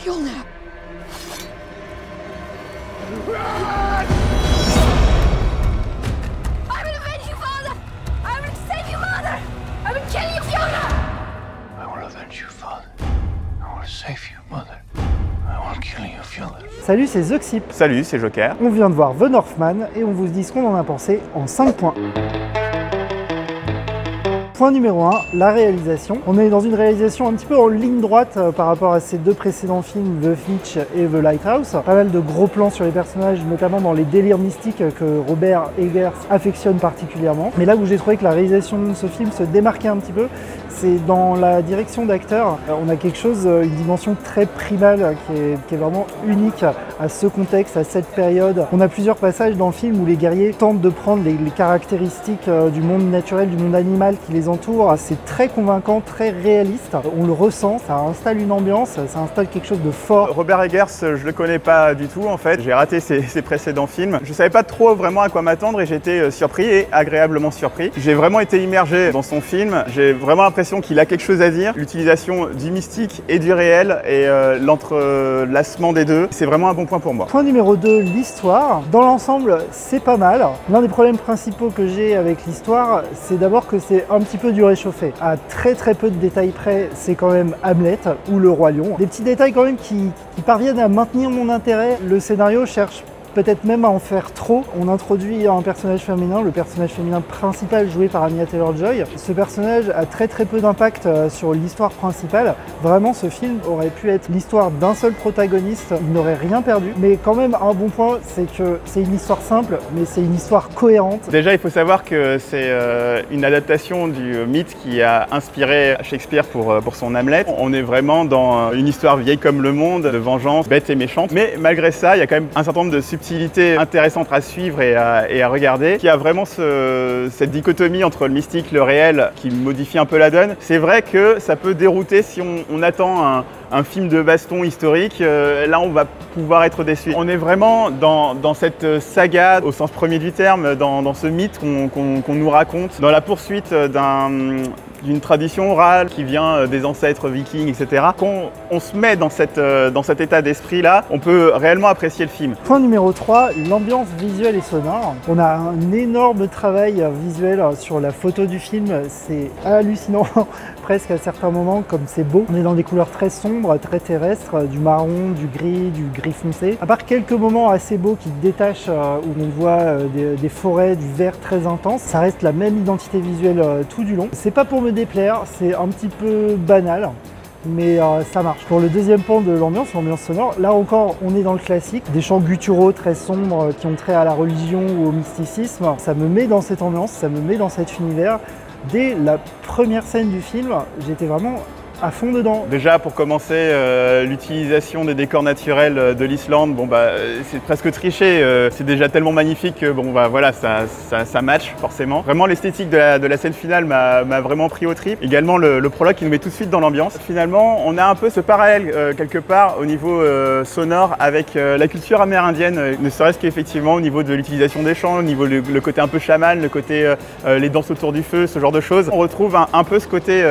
Fjolnir. I will avenge you, father! I will save you, mother! I will kill you, Fiona! I will avenge you, father. I will save you, mother. I will kill you, Fiona. Salut, c'est Zoxip. Salut, c'est Joker. On vient de voir The Northman et on vous dit ce qu'on en a pensé en 5 points. Point numéro 1, la réalisation. On est dans une réalisation un petit peu en ligne droite par rapport à ces deux précédents films, The Fitch et The Lighthouse. Pas mal de gros plans sur les personnages, notamment dans les délires mystiques que Robert Eggers affectionne particulièrement. Mais là où j'ai trouvé que la réalisation de ce film se démarquait un petit peu, c'est dans la direction d'acteur. On a quelque chose, une dimension très primale qui est vraiment unique à ce contexte, à cette période. On a plusieurs passages dans le film où les guerriers tentent de prendre les caractéristiques du monde naturel, du monde animal qui les entoure. C'est très convaincant, très réaliste. On le ressent, ça installe une ambiance, ça installe quelque chose de fort. Robert Eggers, je le connais pas du tout en fait. J'ai raté ses précédents films. Je savais pas trop vraiment à quoi m'attendre et j'ai été surpris et agréablement surpris. J'ai vraiment été immergé dans son film. J'ai vraiment l'impression qu'il a quelque chose à dire. L'utilisation du mystique et du réel et l'entrelacement des deux, c'est vraiment un bon point pour moi. Point numéro 2, l'histoire. Dans l'ensemble, c'est pas mal. L'un des problèmes principaux que j'ai avec l'histoire, c'est d'abord que c'est un petit peu du réchauffé. À très peu de détails près, c'est quand même Hamlet ou le Roi Lion. Des petits détails quand même qui parviennent à maintenir mon intérêt. Le scénario cherche peut-être même à en faire trop. On introduit un personnage féminin, le personnage féminin principal joué par Anya Taylor-Joy. Ce personnage a très peu d'impact sur l'histoire principale. Vraiment, ce film aurait pu être l'histoire d'un seul protagoniste, il n'aurait rien perdu. Mais quand même, un bon point, c'est que c'est une histoire simple, mais c'est une histoire cohérente. Déjà, il faut savoir que c'est une adaptation du mythe qui a inspiré Shakespeare pour son Hamlet. On est vraiment dans une histoire vieille comme le monde, de vengeance, bête et méchante. Mais malgré ça, il y a quand même un certain nombre de subtilités intéressantes à suivre et à regarder, qui a vraiment cette dichotomie entre le mystique, le réel, qui modifie un peu la donne. C'est vrai que ça peut dérouter si on attend un film de baston historique, là on va pouvoir être déçu. On est vraiment dans cette saga au sens premier du terme, dans ce mythe qu'on nous raconte, dans la poursuite d'une tradition orale qui vient des ancêtres vikings, etc. Quand on se met dans cet état d'esprit-là, on peut réellement apprécier le film. Point numéro 3, l'ambiance visuelle et sonore. On a un énorme travail visuel sur la photo du film, c'est hallucinant presque à certains moments, comme c'est beau. On est dans des couleurs très sombres, très terrestres, du marron, du gris foncé. À part quelques moments assez beaux qui détachent, où on voit des forêts, du vert très intense, ça reste la même identité visuelle tout du long. C'est pas pour me déplaire, c'est un petit peu banal, mais ça marche. Pour le deuxième point de l'ambiance sonore, là encore on est dans le classique, des chants gutturaux très sombres qui ont trait à la religion ou au mysticisme. Ça me met dans cette ambiance, ça me met dans cet univers. Dès la première scène du film, j'étais vraiment à fond dedans. Déjà pour commencer, l'utilisation des décors naturels de l'Islande, c'est presque triché, c'est déjà tellement magnifique que voilà, ça match forcément. Vraiment l'esthétique de la scène finale m'a vraiment pris au trip. Également le prologue qui nous met tout de suite dans l'ambiance. Finalement, on a un peu ce parallèle quelque part au niveau sonore avec la culture amérindienne, ne serait-ce qu'effectivement au niveau de l'utilisation des chants, au niveau le côté un peu chaman, le côté les danses autour du feu, ce genre de choses. On retrouve un peu ce côté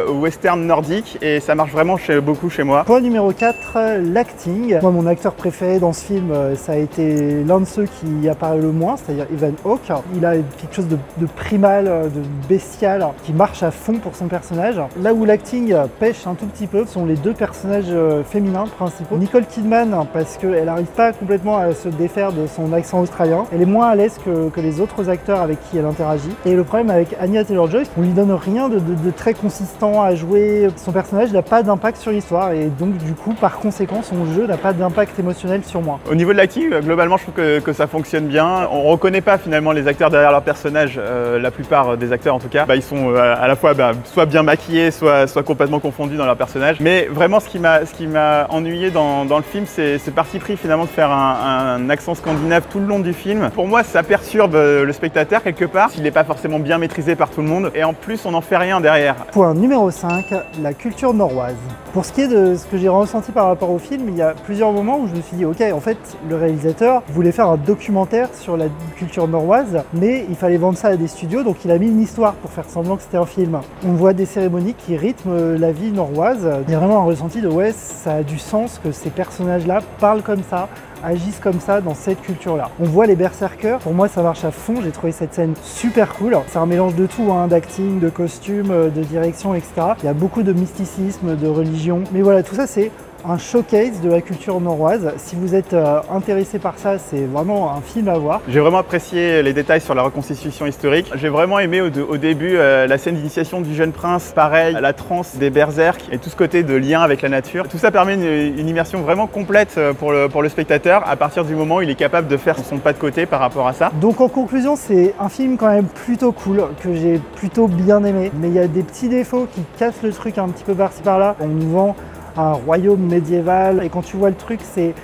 western nordique et ça marche vraiment beaucoup chez moi. Point numéro 4, l'acting. Moi, mon acteur préféré dans ce film, ça a été l'un de ceux qui apparaît le moins, c'est-à-dire Ethan Hawke. Il a quelque chose de primal, de bestial, qui marche à fond pour son personnage. Là où l'acting pêche un tout petit peu, ce sont les deux personnages féminins principaux. Nicole Kidman, parce qu'elle n'arrive pas complètement à se défaire de son accent australien. Elle est moins à l'aise que les autres acteurs avec qui elle interagit. Et le problème avec Anya Taylor-Joy, on lui donne rien de très consistant à jouer. Son personnage n'a pas d'impact sur l'histoire et donc du coup par conséquent son jeu n'a pas d'impact émotionnel sur moi. Au niveau de l'acting, globalement je trouve que ça fonctionne bien. On reconnaît pas finalement les acteurs derrière leur personnage, la plupart des acteurs en tout cas. Ils sont à la fois soit bien maquillés, soit complètement confondus dans leur personnage. Mais vraiment ce qui m'a ennuyé dans le film, c'est ce parti pris finalement de faire un accent scandinave tout le long du film. Pour moi ça perturbe le spectateur quelque part, s'il n'est pas forcément bien maîtrisé par tout le monde et en plus on n'en fait rien derrière. Point numéro 5, la la culture norroise. Pour ce qui est de ce que j'ai ressenti par rapport au film, il y a plusieurs moments où je me suis dit ok, en fait le réalisateur voulait faire un documentaire sur la culture norroise, mais il fallait vendre ça à des studios, donc il a mis une histoire pour faire semblant que c'était un film. On voit des cérémonies qui rythment la vie norroise. Il y a vraiment un ressenti de ouais, ça a du sens que ces personnages-là parlent comme ça, agissent comme ça dans cette culture-là. On voit les berserkers, pour moi ça marche à fond, j'ai trouvé cette scène super cool. C'est un mélange de tout, hein, d'acting, de costume, de direction, etc. Il y a beaucoup de mysticisme, de religion, mais voilà, tout ça c'est un showcase de la culture norroise. Si vous êtes intéressé par ça, c'est vraiment un film à voir. J'ai vraiment apprécié les détails sur la reconstitution historique. J'ai vraiment aimé au début la scène d'initiation du jeune prince, pareil, la transe des berserks et tout ce côté de lien avec la nature. Tout ça permet une immersion vraiment complète pour le spectateur à partir du moment où il est capable de faire son pas de côté par rapport à ça. Donc en conclusion, c'est un film quand même plutôt cool, que j'ai plutôt bien aimé, mais il y a des petits défauts qui cassent le truc un petit peu par-ci par-là. On nous vend un royaume médiéval et quand tu vois le truc, c'est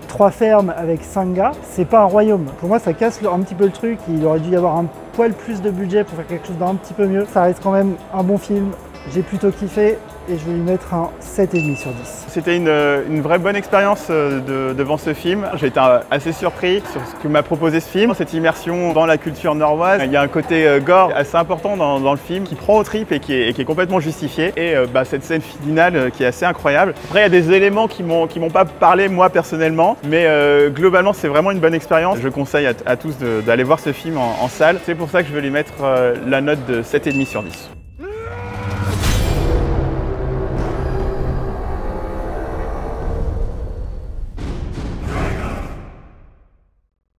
3 fermes avec 5 gars, c'est pas un royaume. Pour moi ça casse un petit peu le truc, il aurait dû y avoir un poil plus de budget pour faire quelque chose d'un petit peu mieux. Ça reste quand même un bon film, j'ai plutôt kiffé et je vais lui mettre un 7,5 sur 10. C'était une vraie bonne expérience devant ce film. J'ai été assez surpris sur ce que m'a proposé ce film, cette immersion dans la culture norroise. Il y a un côté gore assez important dans le film qui prend aux tripes et qui est complètement justifié. Et cette scène finale qui est assez incroyable. Après il y a des éléments qui m'ont pas parlé moi personnellement, mais globalement c'est vraiment une bonne expérience. Je conseille à tous d'aller voir ce film en salle. C'est pour ça que je vais lui mettre la note de 7,5 sur 10.